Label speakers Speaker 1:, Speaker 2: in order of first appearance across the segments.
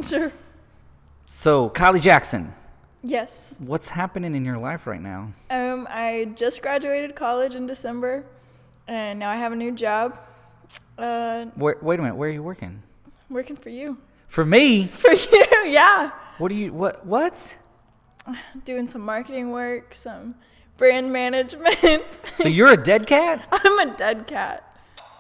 Speaker 1: Sure.
Speaker 2: So, Kylie Jackson,
Speaker 1: Yes.
Speaker 2: what's happening in your life right now?
Speaker 1: I just graduated college in December, and now I have a new job.
Speaker 2: Wait a minute, where are you working?
Speaker 1: Working for you.
Speaker 2: For me?
Speaker 1: For you, yeah.
Speaker 2: What?
Speaker 1: Doing some marketing work, some brand management.
Speaker 2: So you're a DeadCat?
Speaker 1: I'm a DeadCat.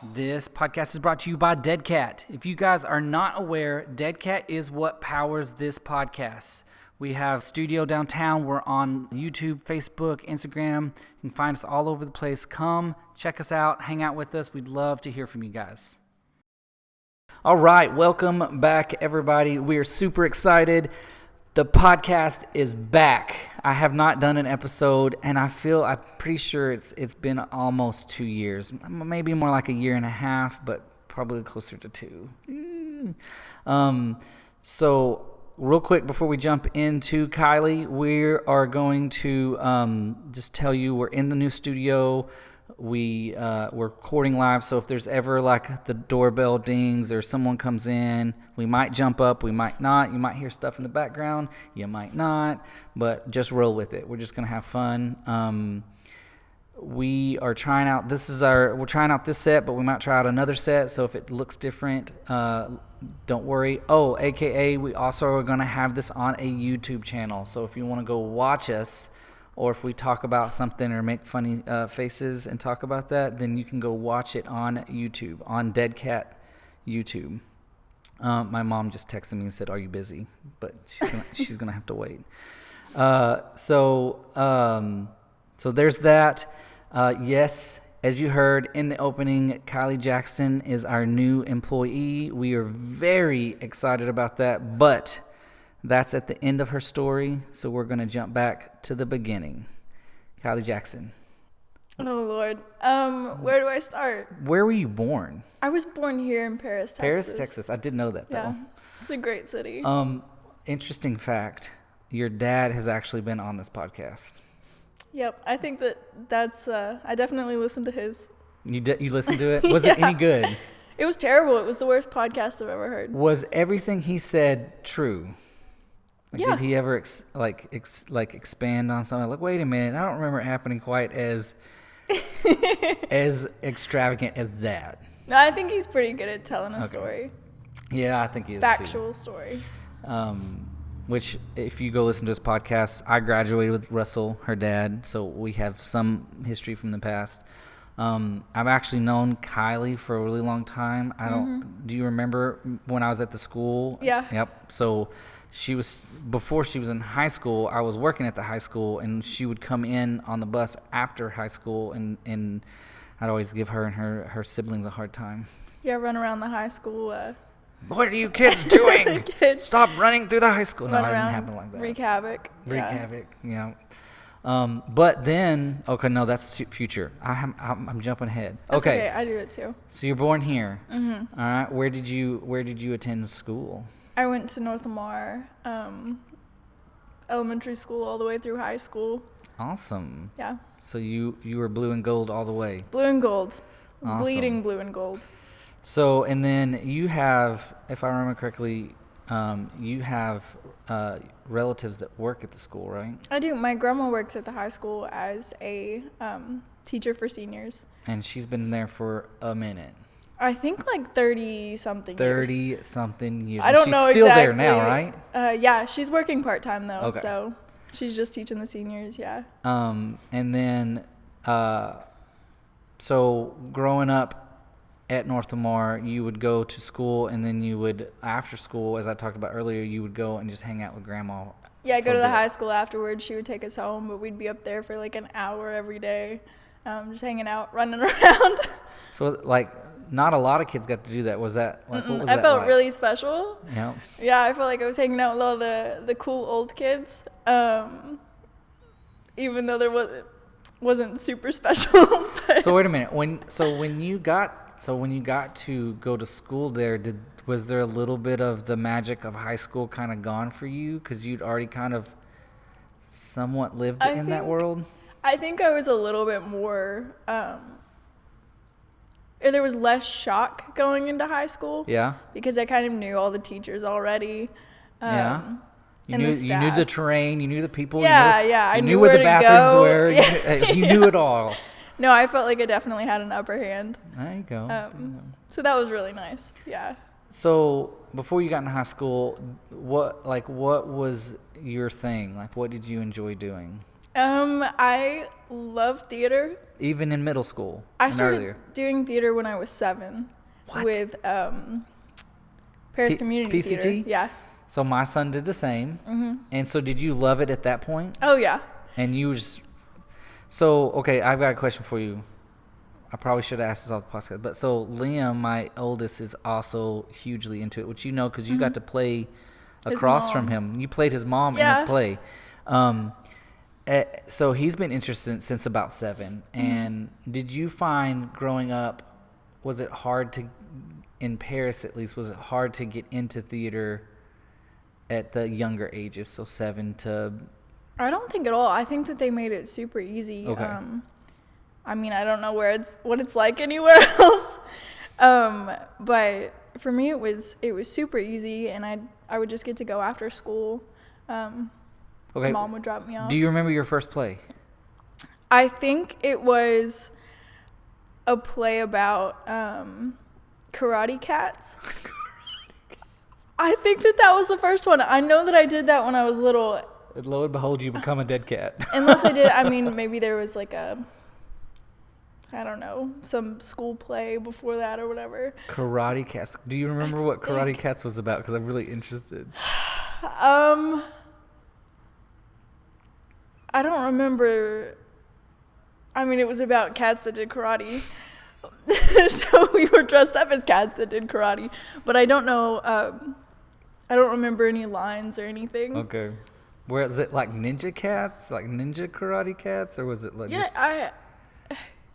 Speaker 2: This podcast is brought to you by DeadCat. If you guys are not aware, DeadCat is what powers this podcast. We have a studio downtown. We're on YouTube, Facebook, Instagram. You can find us all over the place. Come, check us out, hang out with us. We'd love to hear from you guys. All right, welcome back, everybody. We are super excited. The podcast is back. I have not done an episode, and I'm pretty sure it's been almost 2 years, maybe more like a year and a half, but probably closer to 2. So real quick before we jump into Kylie, we are going to just tell you we're in the new studio. We're recording live, so if there's ever like the doorbell dings or someone comes in, we might jump up, we might not. You might hear stuff in the background, you might not, but just roll with it. We're just gonna have fun. We're trying out this set, but we might try out another set. So if it looks different, don't worry. Oh, AKA, we also are gonna have this on a YouTube channel. So if you want to go watch us, or if we talk about something or make funny faces and talk about that, then you can go watch it on YouTube, on DeadCat YouTube. My mom just texted me and said, "Are you busy?" But she's gonna have to wait. So there's that. Yes, as you heard in the opening, Kylie Jackson is our new employee. We are very excited about that, but that's at the end of her story, so we're going to jump back to the beginning. Kylie Jackson.
Speaker 1: Oh, Lord. Where do I start?
Speaker 2: Where were you born?
Speaker 1: I was born here in Paris, Texas.
Speaker 2: Paris, Texas. I did know that, though.
Speaker 1: Yeah, it's a great city.
Speaker 2: Interesting fact. Your dad has actually been on this podcast.
Speaker 1: Yep, I think that's I definitely listened to his.
Speaker 2: You listened to it? Was it any good?
Speaker 1: It was terrible. It was the worst podcast I've ever heard.
Speaker 2: Was everything he said true?
Speaker 1: Yeah.
Speaker 2: Did he ever expand on something? Like, wait a minute, I don't remember it happening quite as extravagant as that.
Speaker 1: No, I think he's pretty good at telling a story.
Speaker 2: Yeah, I think he is
Speaker 1: Factual story.
Speaker 2: Which, if you go listen to his podcast, I graduated with Russell, her dad, so we have some history from the past. I've actually known Kylie for a really long time. Do you remember when I was at the school?
Speaker 1: Yeah.
Speaker 2: Yep. So before she was in high school, I was working at the high school, and she would come in on the bus after high school, and I'd always give her and her siblings a hard time.
Speaker 1: Yeah, run around the high school.
Speaker 2: What are you kids doing? Stop running through the high school. No, it didn't happen like that.
Speaker 1: Wreak havoc.
Speaker 2: Yeah. But then, okay, no, that's future. I'm jumping ahead.
Speaker 1: That's okay, I do it too.
Speaker 2: So you're born here. Mm-hmm. All right. Where did you attend school?
Speaker 1: I went to North Lamar, elementary school all the way through high school.
Speaker 2: Awesome.
Speaker 1: Yeah.
Speaker 2: So you were blue and gold all the way.
Speaker 1: Blue and gold.
Speaker 2: Awesome.
Speaker 1: Bleeding blue and gold.
Speaker 2: So, and then you have, if I remember correctly, you have relatives that work at the school, right?
Speaker 1: I do. My grandma works at the high school as a teacher for seniors.
Speaker 2: And she's been there for a minute.
Speaker 1: I think like 30-something years.
Speaker 2: 30-something years.
Speaker 1: I don't know
Speaker 2: exactly. She's still
Speaker 1: exactly.
Speaker 2: there now, right?
Speaker 1: Yeah, she's working part-time though,
Speaker 2: okay.
Speaker 1: So she's just teaching the seniors, yeah.
Speaker 2: And then, so growing up at North Lamar, you would go to school, and then you would, after school, as I talked about earlier, you would go and just hang out with Grandma.
Speaker 1: Yeah, I'd go to the high school afterwards. She would take us home, but we'd be up there for like an hour every day, just hanging out, running around.
Speaker 2: So, like, not a lot of kids got to do that. Was that, like, what was that
Speaker 1: I felt
Speaker 2: like?
Speaker 1: really special.
Speaker 2: Yeah.
Speaker 1: Yeah, I felt like I was hanging out with all the cool old kids, even though there wasn't super special.
Speaker 2: So wait a minute. When you got to go to school there, was there a little bit of the magic of high school kind of gone for you because you'd already kind of somewhat lived in that world?
Speaker 1: I think I was a little bit more. There was less shock going into high school.
Speaker 2: Yeah.
Speaker 1: Because I kind of knew all the teachers already.
Speaker 2: Yeah. You
Speaker 1: and
Speaker 2: knew
Speaker 1: the
Speaker 2: you knew the
Speaker 1: staff.
Speaker 2: terrain, you knew the people.
Speaker 1: Yeah,
Speaker 2: you
Speaker 1: yeah, I
Speaker 2: You
Speaker 1: knew
Speaker 2: knew where
Speaker 1: where
Speaker 2: the
Speaker 1: to
Speaker 2: bathrooms
Speaker 1: go.
Speaker 2: were.
Speaker 1: Yeah.
Speaker 2: You knew it all.
Speaker 1: No, I felt like I definitely had an upper hand.
Speaker 2: There you go.
Speaker 1: So that was really nice. Yeah.
Speaker 2: So before you got in high school, what was your thing? Like, what did you enjoy doing?
Speaker 1: I love theater.
Speaker 2: Even in middle school
Speaker 1: I
Speaker 2: and
Speaker 1: started
Speaker 2: earlier.
Speaker 1: doing theater when I was 7.
Speaker 2: What?
Speaker 1: With Paris Community
Speaker 2: PCT?
Speaker 1: Theater. Yeah.
Speaker 2: So my son did the same. Mm-hmm. And so did you love it at that point?
Speaker 1: Oh yeah.
Speaker 2: And you just so okay, I've got a question for you. I probably should have asked this off the podcast, but so Liam, my oldest, is also hugely into it, which you know because you got to play across from him. You played his mom in a play. So he's been interested since about 7. And did you find growing up, was it hard to, in Paris at least, was it hard to get into theater at the younger ages, so 7 to...
Speaker 1: I don't think at all. I think that they made it super easy.
Speaker 2: Okay.
Speaker 1: I mean, I don't know what it's like anywhere else. But for me, it was super easy, and I would just get to go after school.
Speaker 2: Okay.
Speaker 1: Mom would drop me off.
Speaker 2: Do you remember your first play?
Speaker 1: I think it was a play about karate cats. I think that was the first one. I know that I did that when I was little.
Speaker 2: And lo and behold, you become a dead cat.
Speaker 1: Unless I did, I mean, maybe there was like I don't know, some school play before that or whatever.
Speaker 2: Karate Cats. Do you remember what Karate Cats was about? Because I'm really interested.
Speaker 1: I don't remember. I mean, it was about cats that did karate. So we were dressed up as cats that did karate. But I don't know. I don't remember any lines or anything.
Speaker 2: Okay. Was it like ninja cats? Like ninja karate cats? Or was it like just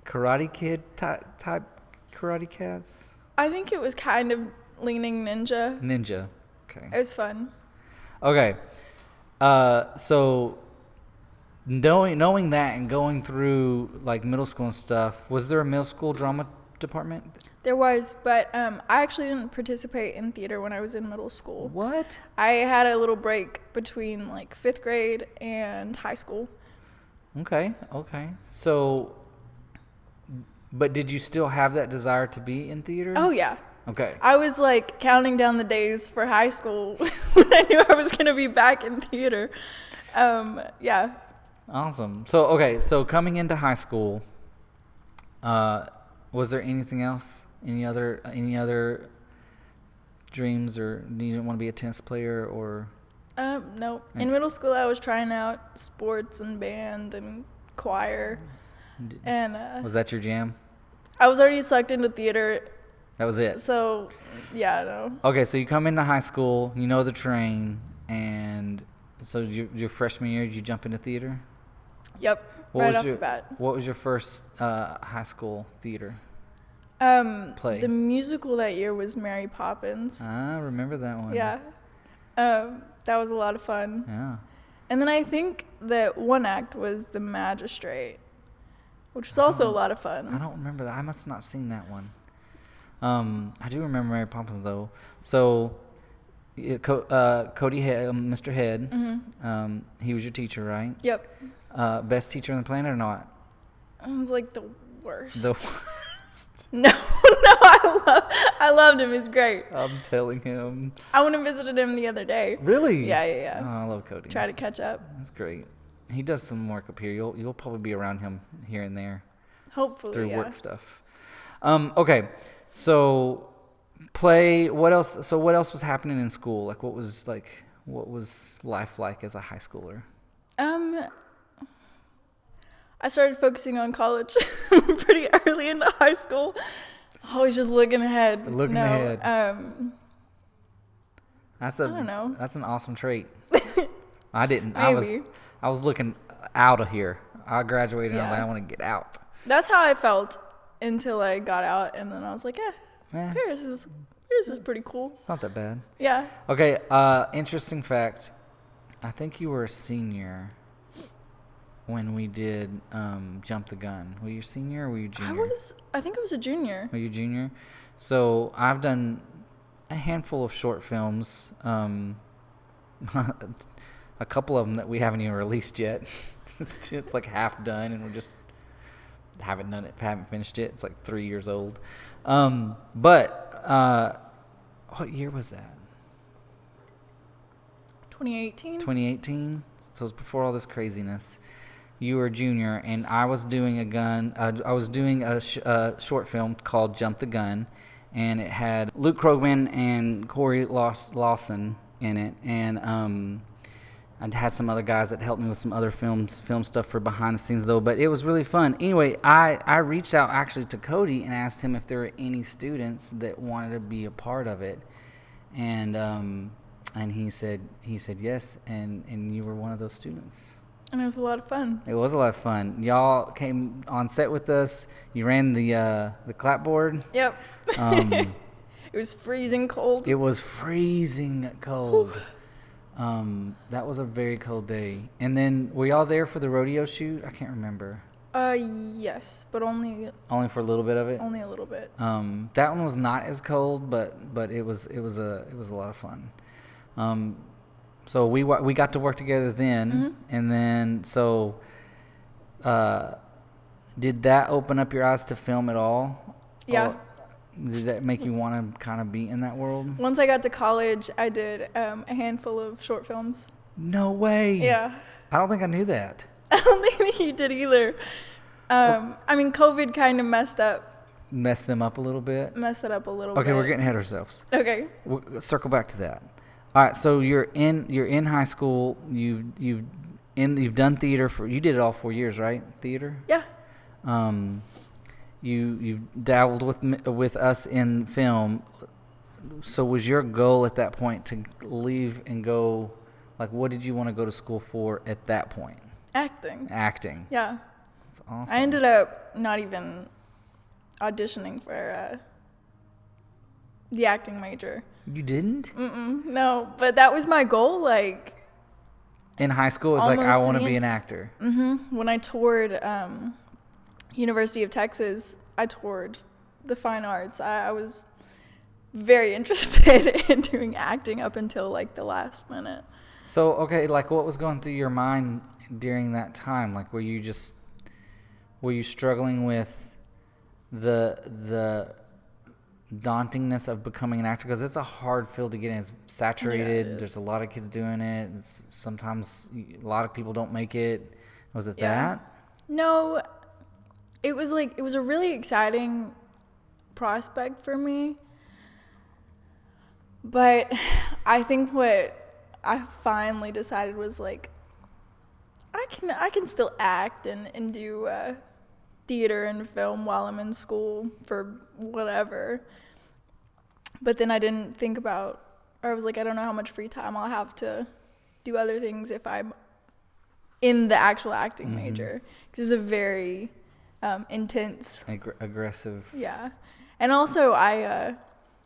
Speaker 2: Karate Kid type karate cats?
Speaker 1: I think it was kind of leaning ninja.
Speaker 2: Ninja. Okay.
Speaker 1: It was fun.
Speaker 2: Okay. So knowing that and going through like middle school and stuff, was there a middle school drama department?
Speaker 1: There was, but I actually didn't participate in theater when I was in middle school.
Speaker 2: What?
Speaker 1: I had a little break between like 5th grade and high school.
Speaker 2: Okay. So, but did you still have that desire to be in theater?
Speaker 1: Oh, yeah.
Speaker 2: Okay.
Speaker 1: I was like counting down the days for high school when I knew I was going to be back in theater. Yeah.
Speaker 2: Awesome. So coming into high school, was there anything else? Any other dreams, or you didn't want to be a tennis player, or?
Speaker 1: No. In middle school, I was trying out sports and band and choir. And
Speaker 2: was that your jam?
Speaker 1: I was already sucked into theater.
Speaker 2: That was it.
Speaker 1: So, yeah, no.
Speaker 2: Okay, so you come into high school, you know the train, and so your freshman year, did you jump into theater?
Speaker 1: Yep. Right off the bat.
Speaker 2: What was your first high school theater? Play.
Speaker 1: The musical that year was Mary Poppins.
Speaker 2: I remember that one.
Speaker 1: Yeah. That was a lot of fun.
Speaker 2: Yeah.
Speaker 1: And then I think that one act was The Magistrate, which was also a lot of fun.
Speaker 2: I don't remember that. I must not have seen that one. I do remember Mary Poppins though. So, Cody Head, Mr. Head, he was your teacher, right?
Speaker 1: Yep.
Speaker 2: Best teacher on the planet or not?
Speaker 1: It was like the worst.
Speaker 2: The worst.
Speaker 1: No, I loved him. He's great.
Speaker 2: I'm telling him.
Speaker 1: I went and visited him the other day.
Speaker 2: Really?
Speaker 1: Yeah.
Speaker 2: Oh, I love Cody.
Speaker 1: Try to catch up.
Speaker 2: That's great. He does some work up here. You'll probably be around him here and there.
Speaker 1: Hopefully,
Speaker 2: through work stuff. Okay, so play. What else? So what else was happening in school? Like what was life like as a high schooler?
Speaker 1: I started focusing on college pretty early into high school. Always just looking ahead.
Speaker 2: Ahead.
Speaker 1: I don't know.
Speaker 2: That's an awesome trait. I didn't.
Speaker 1: Maybe.
Speaker 2: I was looking out of here. I graduated and I was
Speaker 1: Yeah.
Speaker 2: like, I want to get out.
Speaker 1: That's how I felt until I got out, and then I was like, Paris is pretty cool.
Speaker 2: It's not that bad.
Speaker 1: Yeah.
Speaker 2: Okay. Interesting fact. I think you were a senior when we did Jump the Gun. Were you a senior or were you junior?
Speaker 1: I think I was a junior.
Speaker 2: Were you junior? So I've done a handful of short films a couple of them that we haven't even released yet. It's like half done, and we just haven't finished it. It's like 3 years old. But what year was that?
Speaker 1: 2018.
Speaker 2: 2018. So it was before all this craziness. You were a junior, and I was doing a short film called Jump the Gun, and it had Luke Krogman and Corey Lawson in it, and I had some other guys that helped me with some other film stuff for behind the scenes though. But it was really fun. Anyway, I reached out actually to Cody and asked him if there were any students that wanted to be a part of it, and he said yes, and you were one of those students.
Speaker 1: And it was a lot of fun.
Speaker 2: It was a lot of fun. Y'all came on set with us. You ran the clapboard.
Speaker 1: Yep. It was freezing cold.
Speaker 2: It was freezing cold. That was a very cold day. And then were y'all there for the rodeo shoot? I can't remember.
Speaker 1: Yes, but only
Speaker 2: for a little bit of it.
Speaker 1: Only a little bit.
Speaker 2: That one was not as cold, but it was a lot of fun. So we got to work together then, and then so did that open up your eyes to film at all?
Speaker 1: Yeah.
Speaker 2: Or did that make you want to kind of be in that world?
Speaker 1: Once I got to college, I did a handful of short films.
Speaker 2: No way.
Speaker 1: Yeah.
Speaker 2: I don't think I knew that.
Speaker 1: I don't think you did either. I mean, COVID kind of messed them up a little bit.
Speaker 2: Okay, we're getting ahead of ourselves.
Speaker 1: Okay.
Speaker 2: We'll circle back to that. All right, so you're in high school. You've done theater you did it all 4 years, right? Theater.
Speaker 1: Yeah.
Speaker 2: You've dabbled with us in film. So was your goal at that point to leave and go? Like, what did you want to go to school for at that point?
Speaker 1: Acting. Yeah.
Speaker 2: That's awesome.
Speaker 1: I ended up not even auditioning for the acting major.
Speaker 2: You didn't?
Speaker 1: No, but that was my goal. Like
Speaker 2: in high school, it was like, I want to be an actor.
Speaker 1: When I toured University of Texas, I toured the fine arts. I was very interested in doing acting up until like the last minute.
Speaker 2: So, okay, like what was going through your mind during that time? Like, were you struggling with the dauntingness of becoming an actor? Because it's a hard field to get in. It's saturated.
Speaker 1: Yeah,
Speaker 2: there's a lot of kids doing it. Sometimes a lot of people don't make it. Was it that?
Speaker 1: No, it was a really exciting prospect for me. But I think what I finally decided was like, I can still act and do theater and film while I'm in school for whatever. But then I didn't think about, or I was like, I don't know how much free time I'll have to do other things if I'm in the actual acting major. Because it was a very intense.
Speaker 2: Aggressive.
Speaker 1: Yeah. And also I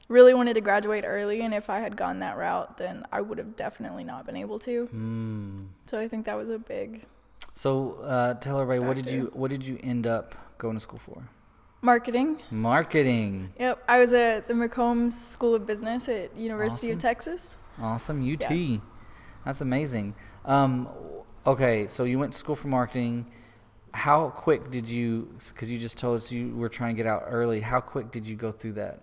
Speaker 1: really wanted to graduate early, and if I had gone that route, then I would have definitely not been able to. So I think that was a big
Speaker 2: So tell everybody,
Speaker 1: factor.
Speaker 2: what did you end up going to school for?
Speaker 1: Marketing.
Speaker 2: Yep.
Speaker 1: I was at the McCombs School of Business at University of Texas.
Speaker 2: Awesome. UT.
Speaker 1: Yeah.
Speaker 2: That's amazing. Okay, so you went to school for marketing. How quick did you, because you just told us you were trying to get out early, how quick did you go through that?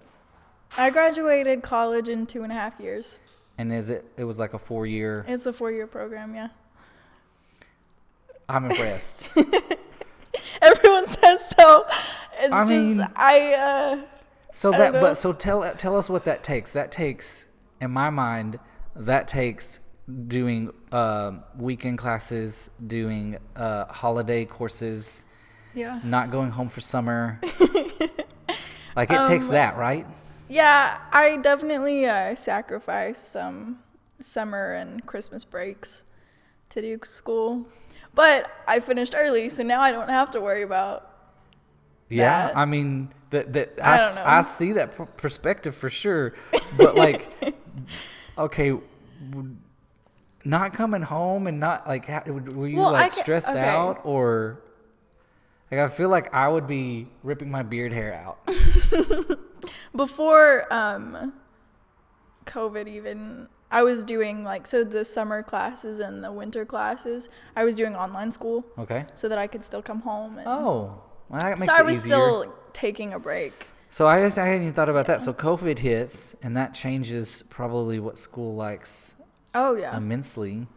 Speaker 1: I graduated college in 2.5 years.
Speaker 2: And it was like a 4-year?
Speaker 1: It's a 4-year program, yeah.
Speaker 2: I'm impressed.
Speaker 1: Everyone says so.
Speaker 2: So tell us what that takes. That takes, in my mind, doing weekend classes, doing holiday courses, not going home for summer. Like it takes that, right?
Speaker 1: Yeah, I definitely sacrificed some summer and Christmas breaks to do school. But I finished early, so now I don't have to worry about that.
Speaker 2: I mean,
Speaker 1: I don't know.
Speaker 2: I see that perspective for sure. But like, okay, not coming home and not like, were you stressed out, or like I feel like I would be ripping my beard hair out.
Speaker 1: Before COVID even, I was doing so the summer classes and the winter classes, I was doing online school.
Speaker 2: Okay.
Speaker 1: So that I could still come home. And
Speaker 2: Oh, well, that makes
Speaker 1: so
Speaker 2: it
Speaker 1: I was
Speaker 2: easier.
Speaker 1: still taking a break.
Speaker 2: So I hadn't even thought about that. So COVID hits, and that changes probably what school likes.
Speaker 1: Oh, yeah.
Speaker 2: Immensely.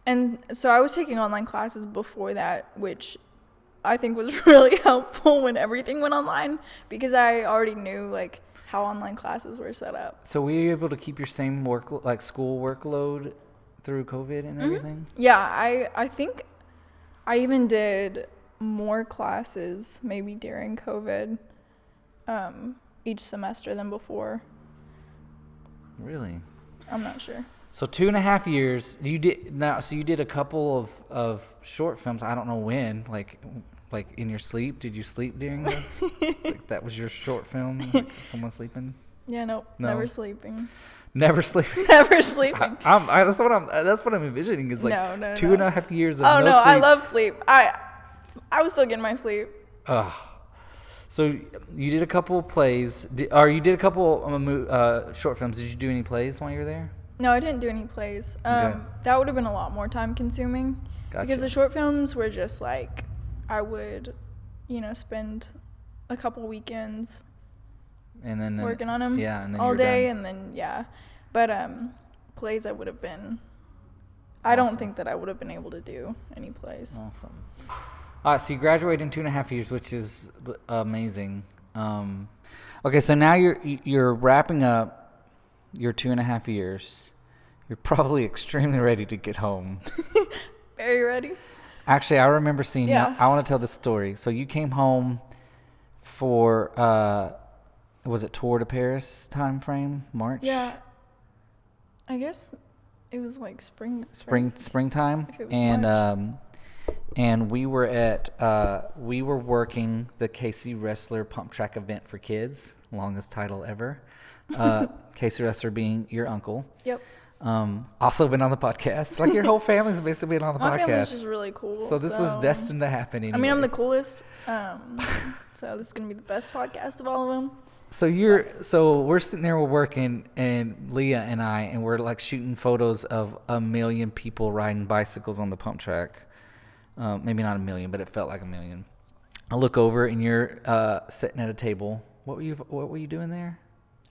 Speaker 1: And so I was taking online classes before that, which I think was really helpful when everything went online, because I already knew how online classes were set up.
Speaker 2: So were you able to keep your same school workload through COVID and everything?
Speaker 1: Yeah, I think I even did more classes maybe during COVID each semester than before.
Speaker 2: Really?
Speaker 1: I'm not sure.
Speaker 2: So 2.5 years. You did a couple of short films. I don't know when. Like in your sleep. Did you sleep during that was your short film? Someone sleeping?
Speaker 1: Yeah, nope.
Speaker 2: No.
Speaker 1: Never sleeping.
Speaker 2: Never sleeping.
Speaker 1: Never sleeping.
Speaker 2: That's what I'm envisioning is
Speaker 1: No,
Speaker 2: 2.5 years of
Speaker 1: no
Speaker 2: no sleep.
Speaker 1: I love sleep. I was still getting my sleep.
Speaker 2: Ugh. So you did a couple plays, you did a couple short films. Did you do any plays while you were there?
Speaker 1: No, I didn't do any plays.
Speaker 2: Okay.
Speaker 1: That would have been a lot more time consuming.
Speaker 2: Gotcha.
Speaker 1: Because the short films were just I would, spend a couple weekends
Speaker 2: and then
Speaker 1: working on them.
Speaker 2: Yeah, and then
Speaker 1: all
Speaker 2: you're
Speaker 1: day,
Speaker 2: done.
Speaker 1: and then but plays I would have been. I don't think that I would have been able to do any plays.
Speaker 2: Awesome. All right, so you graduated in 2.5 years, which is amazing. Okay, so now you're wrapping up your 2.5 years. You're probably extremely ready to get home.
Speaker 1: Very ready.
Speaker 2: Actually, I remember seeing you.
Speaker 1: Yeah.
Speaker 2: I want to tell this story. So you came home for was it Tour de Paris time frame? March?
Speaker 1: Yeah. I guess it was
Speaker 2: springtime,
Speaker 1: If it was
Speaker 2: and
Speaker 1: March.
Speaker 2: And we were working the Casey Wrestler pump track event for kids, longest title ever. Casey Wrestler being your uncle.
Speaker 1: Yep.
Speaker 2: Also been on the podcast. Like your whole family's basically been on the
Speaker 1: My
Speaker 2: podcast.
Speaker 1: family's just really cool.
Speaker 2: So this was destined to happen anyway.
Speaker 1: I mean, I'm the coolest. So this is gonna be the best podcast of all of them.
Speaker 2: So we're sitting there, we're working, and Leah and I, and we're shooting photos of 1 million people riding bicycles on the pump track. Maybe not 1 million, but it felt like 1 million. I look over, and you're sitting at a table. What were you doing there?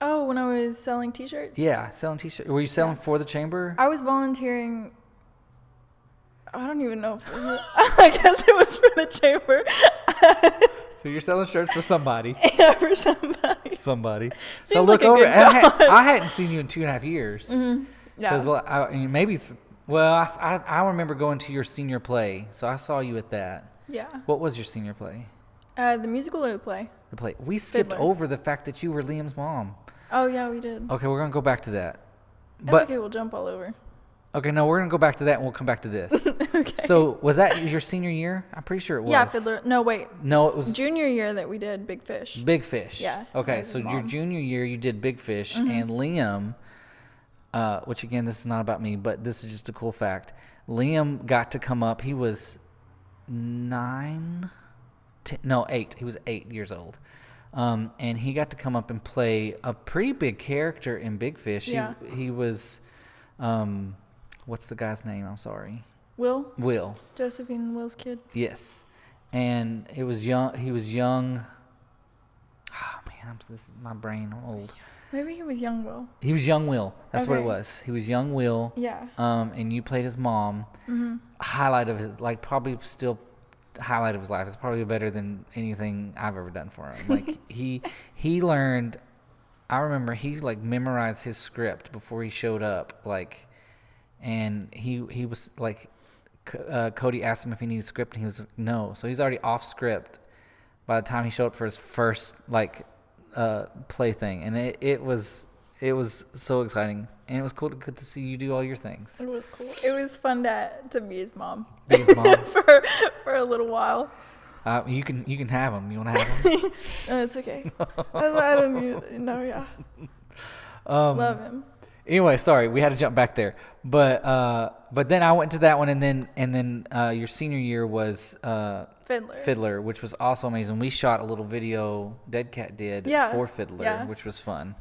Speaker 1: Oh, when I was selling T-shirts?
Speaker 2: Yeah, selling T-shirts. Were you selling for the chamber?
Speaker 1: I was volunteering. I don't even know if I guess it was for the chamber.
Speaker 2: So you're selling shirts for somebody.
Speaker 1: Yeah, for somebody.
Speaker 2: Somebody. So
Speaker 1: Seems
Speaker 2: look
Speaker 1: like a
Speaker 2: over.
Speaker 1: good cause.
Speaker 2: I hadn't seen you in 2.5 years.
Speaker 1: Mm-hmm. Yeah.
Speaker 2: Because I remember going to your senior play, so I saw you at that.
Speaker 1: Yeah.
Speaker 2: What was your senior play?
Speaker 1: The musical or the play?
Speaker 2: The play. We skipped
Speaker 1: Fiddler.
Speaker 2: over the fact that you were Liam's mom.
Speaker 1: Oh, yeah, we did.
Speaker 2: Okay, we're gonna go back to that.
Speaker 1: That's okay, we'll jump all over.
Speaker 2: Okay, no, we're gonna go back to that, and we'll come back to this.
Speaker 1: Okay.
Speaker 2: So was that your senior year? I'm pretty sure it was.
Speaker 1: Yeah, Fiddler. No, wait.
Speaker 2: No, it was
Speaker 1: junior year that we did Big Fish.
Speaker 2: Big Fish.
Speaker 1: Yeah.
Speaker 2: Okay,
Speaker 1: as
Speaker 2: so
Speaker 1: his
Speaker 2: your
Speaker 1: mom.
Speaker 2: junior year you did Big Fish, and Liam, which again this is not about me, but this is just a cool fact. Liam got to come up. He was 8. He was 8 years old, and he got to come up and play a pretty big character in Big Fish.
Speaker 1: Yeah.
Speaker 2: He was, what's the guy's name? I'm sorry.
Speaker 1: Will. Josephine and Will's kid.
Speaker 2: Yes, and it was young. He was young. Oh man, this is my brain. I'm old.
Speaker 1: Maybe he was young Will.
Speaker 2: He was young Will. That's what it
Speaker 1: Okay.
Speaker 2: was. He was young Will.
Speaker 1: Yeah.
Speaker 2: And you played his mom.
Speaker 1: Mm-hmm.
Speaker 2: Highlight of his, probably still highlight of his life. It's probably better than anything I've ever done for him. He learned. I remember he memorized his script before he showed up. And he was Cody asked him if he needed a script, and he was like, no. So he's already off script by the time he showed up for his first play thing, and it was so exciting, and it was cool to see you do all your things.
Speaker 1: It was cool. It was fun to be his mom.
Speaker 2: Be his mom.
Speaker 1: for a little while.
Speaker 2: You can have him. You want to have him?
Speaker 1: No, it's okay. I don't need. No, yeah. Love him.
Speaker 2: Anyway, sorry, we had to jump back there, but then I went to that one, and then your senior year was Fiddler, which was also amazing. We shot a little video DeadCat did for Fiddler, which was fun.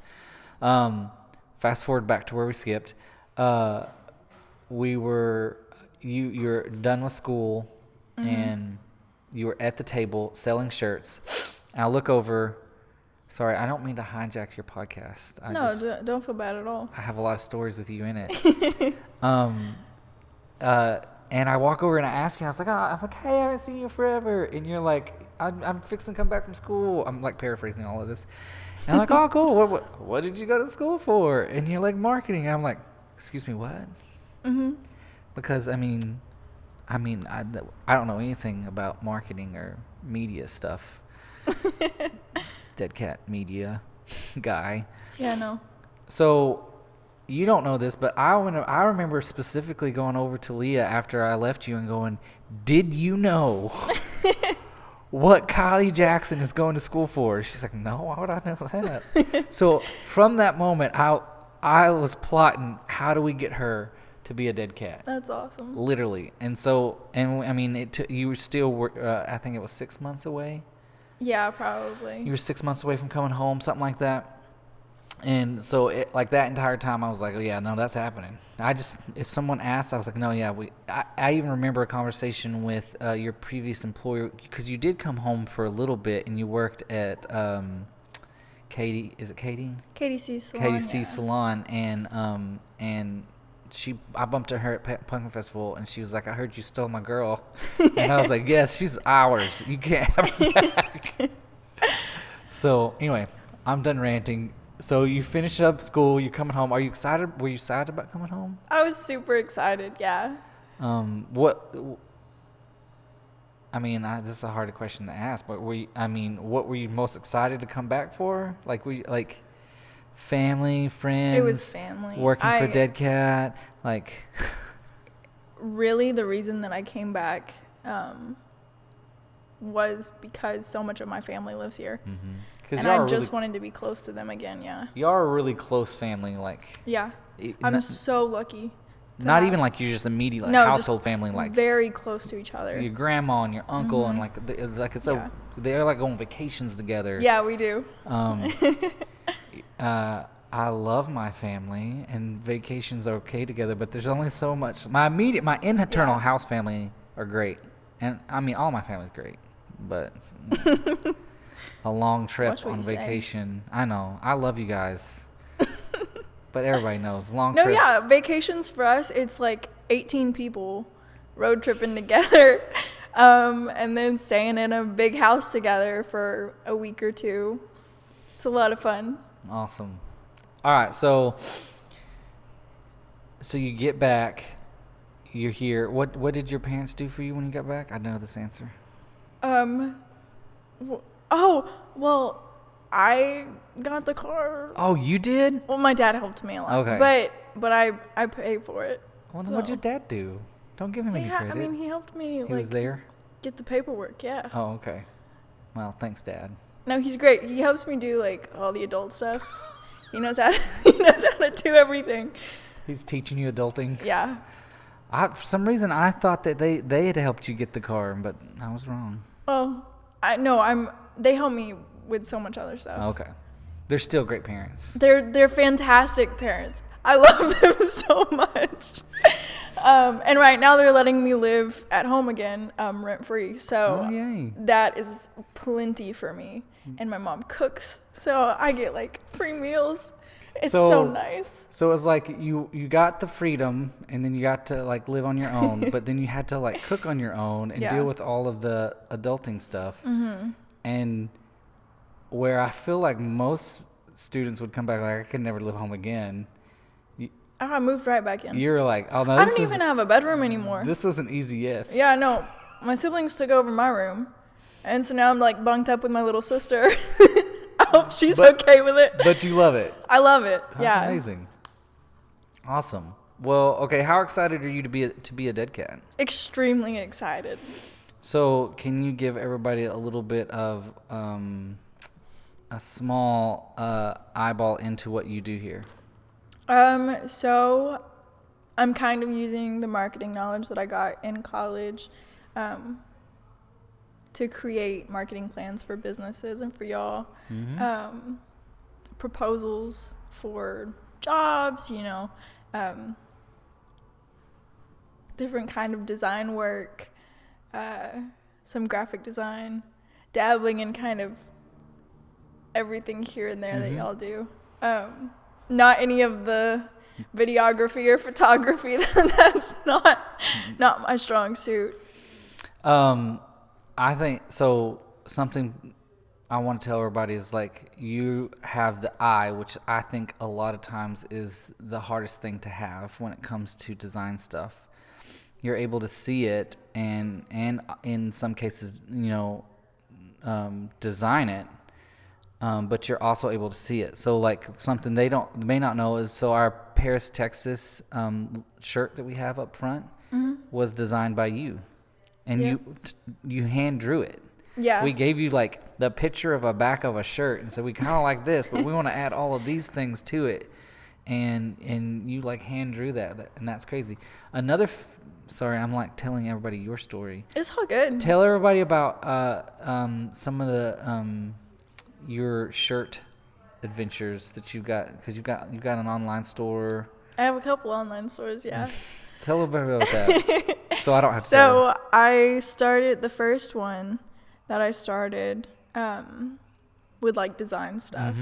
Speaker 2: Fast forward back to where we skipped. you're done with school, and you were at the table selling shirts. And I look over. Sorry, I don't mean to hijack your podcast.
Speaker 1: Don't feel bad at all.
Speaker 2: I have a lot of stories with you in it. And I walk over and I ask you. I was like, hey, I haven't seen you forever. And you're like, I'm fixing to come back from school. I'm like paraphrasing all of this. And I'm like, oh, cool. What did you go to school for? And you're like, marketing. And I'm like, excuse me, what?
Speaker 1: Mm-hmm.
Speaker 2: Because I don't know anything about marketing or media stuff. DeadCat media guy.
Speaker 1: Yeah, no.
Speaker 2: So you don't know this, but I remember specifically going over to Leah after I left you and going, did you know what Kylie Jackson is going to school for? She's like, no, why would I know that? So from that moment, I was plotting, how do we get her to be a DeadCat?
Speaker 1: That's awesome.
Speaker 2: Literally. And I mean, you were still, I think it was 6 months away.
Speaker 1: Yeah, probably.
Speaker 2: You were 6 months away from coming home, something like that. And so, like that entire time, I was like, oh, yeah, no, that's happening. If someone asked, I was like, no, yeah. I even remember a conversation with your previous employer, because you did come home for a little bit, and you worked at Katie, is it Katie?
Speaker 1: KDC Salon.
Speaker 2: KDC Salon, and I bumped into her at Pumpkin Festival, and she was like, I heard you stole my girl. And I was like, yes, she's ours. You can't have her back. So, anyway, I'm done ranting. So you finish up school, you're coming home. Are you excited? Were you excited about coming home?
Speaker 1: I was super excited, yeah.
Speaker 2: This is a hard question to ask, but what were you most excited to come back for? Like, were you, like, family, friends?
Speaker 1: It was family.
Speaker 2: Working for DeadCat, like.
Speaker 1: Really, the reason that I came back was because so much of my family lives here.
Speaker 2: Mm-hmm.
Speaker 1: And I just wanted to be close to them again, yeah.
Speaker 2: You are a really close family, like.
Speaker 1: Yeah. I'm so lucky.
Speaker 2: Not even like you're just immediate household family, like
Speaker 1: very close to each other.
Speaker 2: Your grandma and your uncle, and they're like on vacations together.
Speaker 1: Yeah, we do.
Speaker 2: I love my family, and vacations are okay together, but there's only so much. My internal house family are great, and I mean all my family's great, but a long trip on vacation. I know, I love you guys. But everybody knows long trips. No, yeah,
Speaker 1: vacations for us, it's like 18 people road tripping together, and then staying in a big house together for a week or two. It's a lot of fun.
Speaker 2: Awesome. All right, so you get back, you're here. What did your parents do for you when you got back? I know this answer.
Speaker 1: I got the car.
Speaker 2: Oh, you did?
Speaker 1: Well, my dad helped me a lot.
Speaker 2: Okay.
Speaker 1: But I paid for it.
Speaker 2: Well, then what'd your dad do? Don't give him any credit.
Speaker 1: I mean, he helped me.
Speaker 2: He was there?
Speaker 1: Get the paperwork, yeah.
Speaker 2: Oh, okay. Well, thanks, Dad.
Speaker 1: No, he's great. He helps me do, like, all the adult stuff. He knows how to do everything.
Speaker 2: He's teaching you adulting?
Speaker 1: Yeah.
Speaker 2: For some reason, I thought that they had helped you get the car, but I was wrong.
Speaker 1: Oh, they help me with so much other stuff.
Speaker 2: Okay. They're still great parents.
Speaker 1: They're fantastic parents. I love them so much. And right now they're letting me live at home again, rent-free. So that is plenty for me. And my mom cooks, so I get like free meals. It's so nice.
Speaker 2: So it's like you got the freedom, and then you got to like live on your own, but then you had to like cook on your own and deal with all of the adulting stuff. Mm-hmm. And where I feel like most students would come back like, I could never live home again.
Speaker 1: I moved right back in.
Speaker 2: You're like, oh no,
Speaker 1: I don't even have a bedroom anymore.
Speaker 2: This was an easy yes.
Speaker 1: Yeah, no. My siblings took over my room. And so now I'm like bunked up with my little sister. I hope she's okay with it.
Speaker 2: But you love it.
Speaker 1: I love it.
Speaker 2: That's amazing. Awesome. Well, okay, how excited are you to be a DeadCat?
Speaker 1: Extremely excited. So
Speaker 2: can you give everybody a little bit of a small eyeball into what you do here?
Speaker 1: So I'm kind of using the marketing knowledge that I got in college to create marketing plans for businesses and for y'all. Mm-hmm. Proposals for jobs, different kind of design work, some graphic design, dabbling in kind of everything here and there that y'all do. Not any of the videography or photography. That's not my strong suit.
Speaker 2: I think so. Something I want to tell everybody is like you have the eye, which I think a lot of times is the hardest thing to have when it comes to design stuff. You're able to see it and in some cases, design it. But you're also able to see it. So like something they may not know is so our Paris, Texas shirt that we have up front was designed by you, and you hand drew it.
Speaker 1: Yeah.
Speaker 2: We gave you like the picture of a back of a shirt and said we kind of like this, but we want to add all of these things to it, and you like hand drew that, and that's crazy. Sorry, I'm like telling everybody your story.
Speaker 1: It's all good.
Speaker 2: Tell everybody about some of the your shirt adventures that you got, because you got an online store.
Speaker 1: I have a couple online stores, yeah.
Speaker 2: Tell a bit about that. So I don't have to tell
Speaker 1: So
Speaker 2: her.
Speaker 1: I started the first one that I started with like design stuff.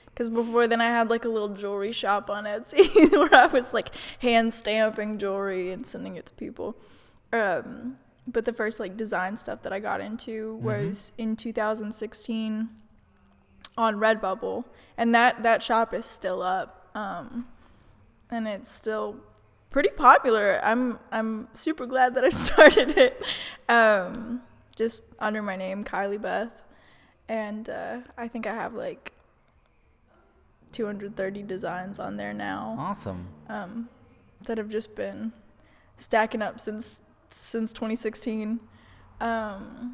Speaker 1: Because before then I had like a little jewelry shop on Etsy where I was like hand stamping jewelry and sending it to people. But the first like design stuff that I got into was in 2016 on Redbubble, and that shop is still up, and it's still pretty popular. I'm super glad that I started it, just under my name, Kylie Beth, and I think I have like 230 designs on there now.
Speaker 2: Awesome.
Speaker 1: That have just been stacking up since 2016. So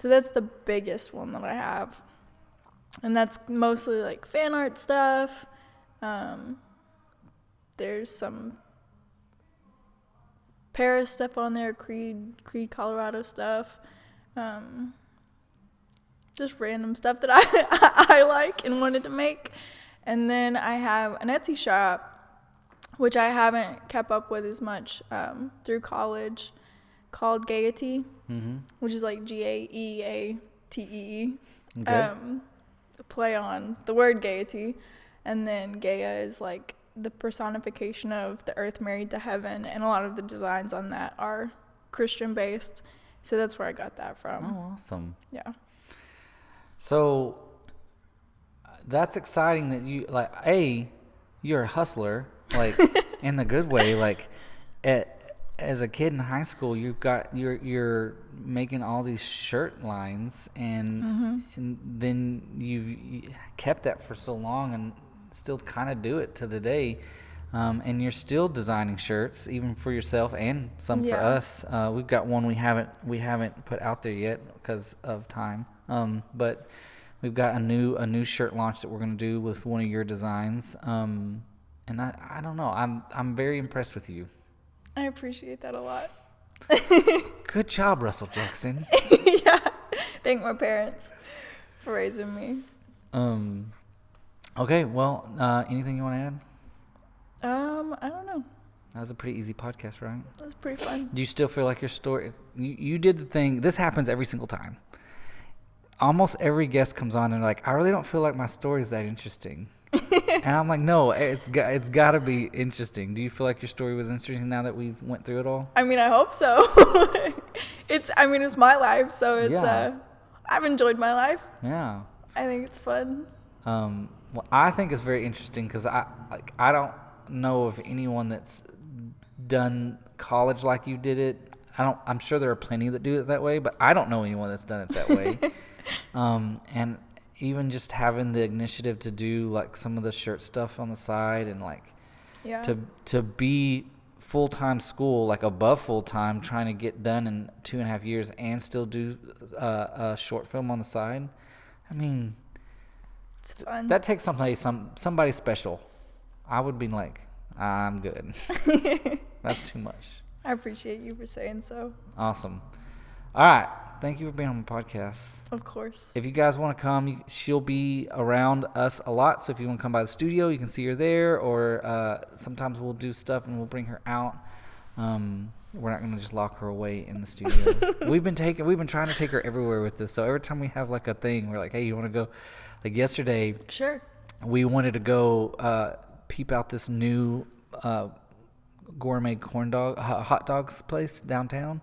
Speaker 1: that's the biggest one that I have. And that's mostly like fan art stuff. There's some Paris stuff on there, Creed, Colorado stuff. Just random stuff that I like and wanted to make. And then I have an Etsy shop, which I haven't kept up with as much through college, called Gaiety, which is like Gaeatee.
Speaker 2: Okay.
Speaker 1: Play on the word gaiety, and then Gaia is like the personification of the earth married to heaven, and a lot of the designs on that are Christian based, so that's where I got that from.
Speaker 2: Oh, awesome.
Speaker 1: Yeah.
Speaker 2: So that's exciting that you like you're a hustler, like in the good way. Like as a kid in high school, you're making all these shirt lines, and then you kept that for so long and still kind of do it to the day, and you're still designing shirts even for yourself and some for us. We've got one we haven't put out there yet because of time, but we've got a new shirt launch that we're going to do with one of your designs, and I don't know, I'm very impressed with you.
Speaker 1: I appreciate that a lot.
Speaker 2: Good job, Russell Jackson.
Speaker 1: Yeah. Thank my parents for raising me.
Speaker 2: Okay, well, anything you want to add?
Speaker 1: I don't know.
Speaker 2: That was a pretty easy podcast, right?
Speaker 1: That was pretty fun.
Speaker 2: Do you still feel like your story... You did the thing... This happens every single time. Almost every guest comes on and they're like, I really don't feel like my story is that interesting. And I'm like, no, it's got to be interesting. Do you feel like your story was interesting now that we've went through it all?
Speaker 1: I mean, I hope so. It's my life, so it's I've enjoyed my life.
Speaker 2: Yeah.
Speaker 1: I think it's fun.
Speaker 2: Well, I think it's very interesting because I don't know of anyone that's done college like you did it. I'm sure there are plenty that do it that way, but I don't know anyone that's done it that way. And even just having the initiative to do like some of the shirt stuff on the side, and like to be full-time school, like above full-time, trying to get done in 2.5 years and still do a short film on the side. I mean,
Speaker 1: it's fun.
Speaker 2: That takes somebody special. I would be like, I'm good. That's too much.
Speaker 1: I appreciate you for saying so.
Speaker 2: Awesome. All right. Thank you for being on the podcast.
Speaker 1: Of course.
Speaker 2: If you guys want to come, she'll be around us a lot. So if you want to come by the studio, you can see her there. Or sometimes we'll do stuff and we'll bring her out. We're not gonna just lock her away in the studio. We've been trying to take her everywhere with this. So every time we have like a thing, we're like, hey, you want to go? Like yesterday,
Speaker 1: Sure.
Speaker 2: we wanted to go peep out this new gourmet hot dogs place downtown,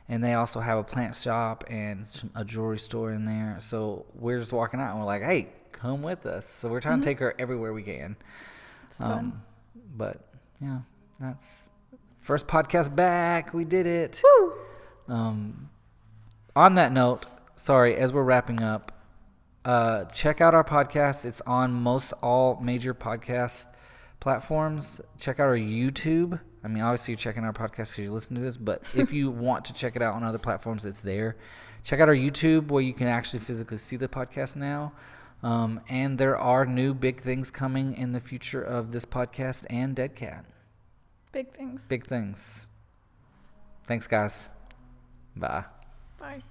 Speaker 2: and they also have a plant shop and a jewelry store in there. So we're just walking out and we're like, hey, come with us. So we're trying to take her everywhere we can.
Speaker 1: It's fun.
Speaker 2: But yeah, that's first podcast back. We did it.
Speaker 1: Woo!
Speaker 2: On that note, sorry, as we're wrapping up, check out our podcast. It's on most all major podcast platforms. Check out our YouTube. I mean, obviously you're checking our podcast because you listen to this, but if you want to check it out on other platforms, it's there. Check out our YouTube where you can actually physically see the podcast now. And there are new big things coming in the future of this podcast and DeadCat.
Speaker 1: Big things.
Speaker 2: Big things. Thanks, guys. Bye.
Speaker 1: Bye.